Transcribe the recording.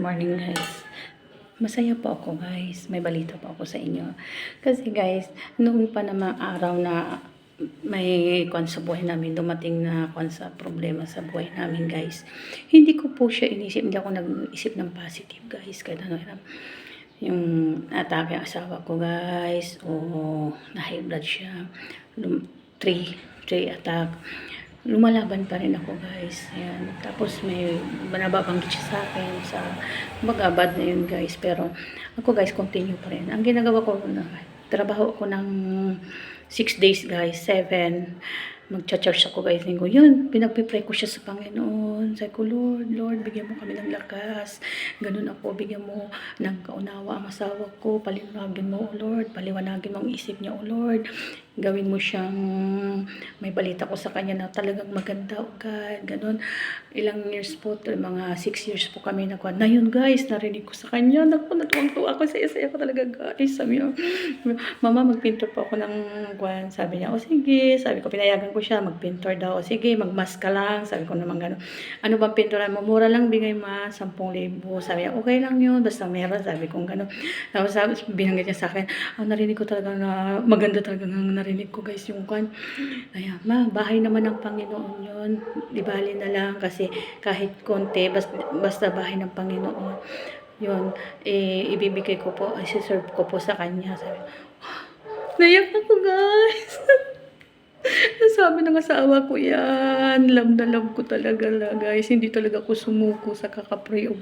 morning guys. Masaya po ako guys. May balita po ako sa inyo. Kasi guys, noon pa namang araw na may kwan sa buhay namin, dumating na kwan sa problema sa buhay namin guys. Hindi ko po siya inisip, hindi ako nag-isip ng positive guys. Kaya ano, yung atake ang asawa ko guys, o na high blood siya. 3 attack. Lumalaban pa rin ako guys. Ayan. Tapos may nababanggit siya sa akin sa mag-abad na yun guys. Pero ako guys, continue pa rin. Ang ginagawa ko na trabaho ako ng 6 days guys, 7. Magcha-charge ako guys. Yun, pinagpipray ko siya sa Panginoon. Sabi ko, Lord, bigyan mo kami ng lakas. Ganun ako, bigyan mo ng kaunawa ang asawa ko. Paliwanagin mo, O Lord. Paliwanagin mo ang isip niya, O Lord. Gawin mo siyang, may balita ko sa kanya na talagang maganda, O God. Ganun. Ilang years po, mga 6 years po kami nakuha. Na yun guys, narinig ko sa kanya. Natuwang-tuwa ako, saya-saya ko talaga guys. Sabi niya, Mama, magpintor po ako ng kwan. Sabi niya, o sige. Sabi ko, pinayagan ko siya, magpintor daw. O sige, magmask ka lang. Sabi ko naman gano'n. Ano bang pinturan mo? Mura lang, bigay ma, 10,000. Sabi niya, okay lang yun. Basta meron. Sabi ko gano'n. Tapos binanggit niya sa akin, narinig ko talaga na maganda talaga ng narinig ko guys yung kwan. Ayan, ma, bahay naman ng Panginoon yun. Di bali na lang kasi kahit konti, basta bahay ng Panginoon. Yun, ibibigay ko po, isi-serve ko po sa kanya. Sabi, naiyak ako guys. Sabi ng asawa ko yan, love na love ko talaga guys. Hindi talaga ako sumuko sa kakapray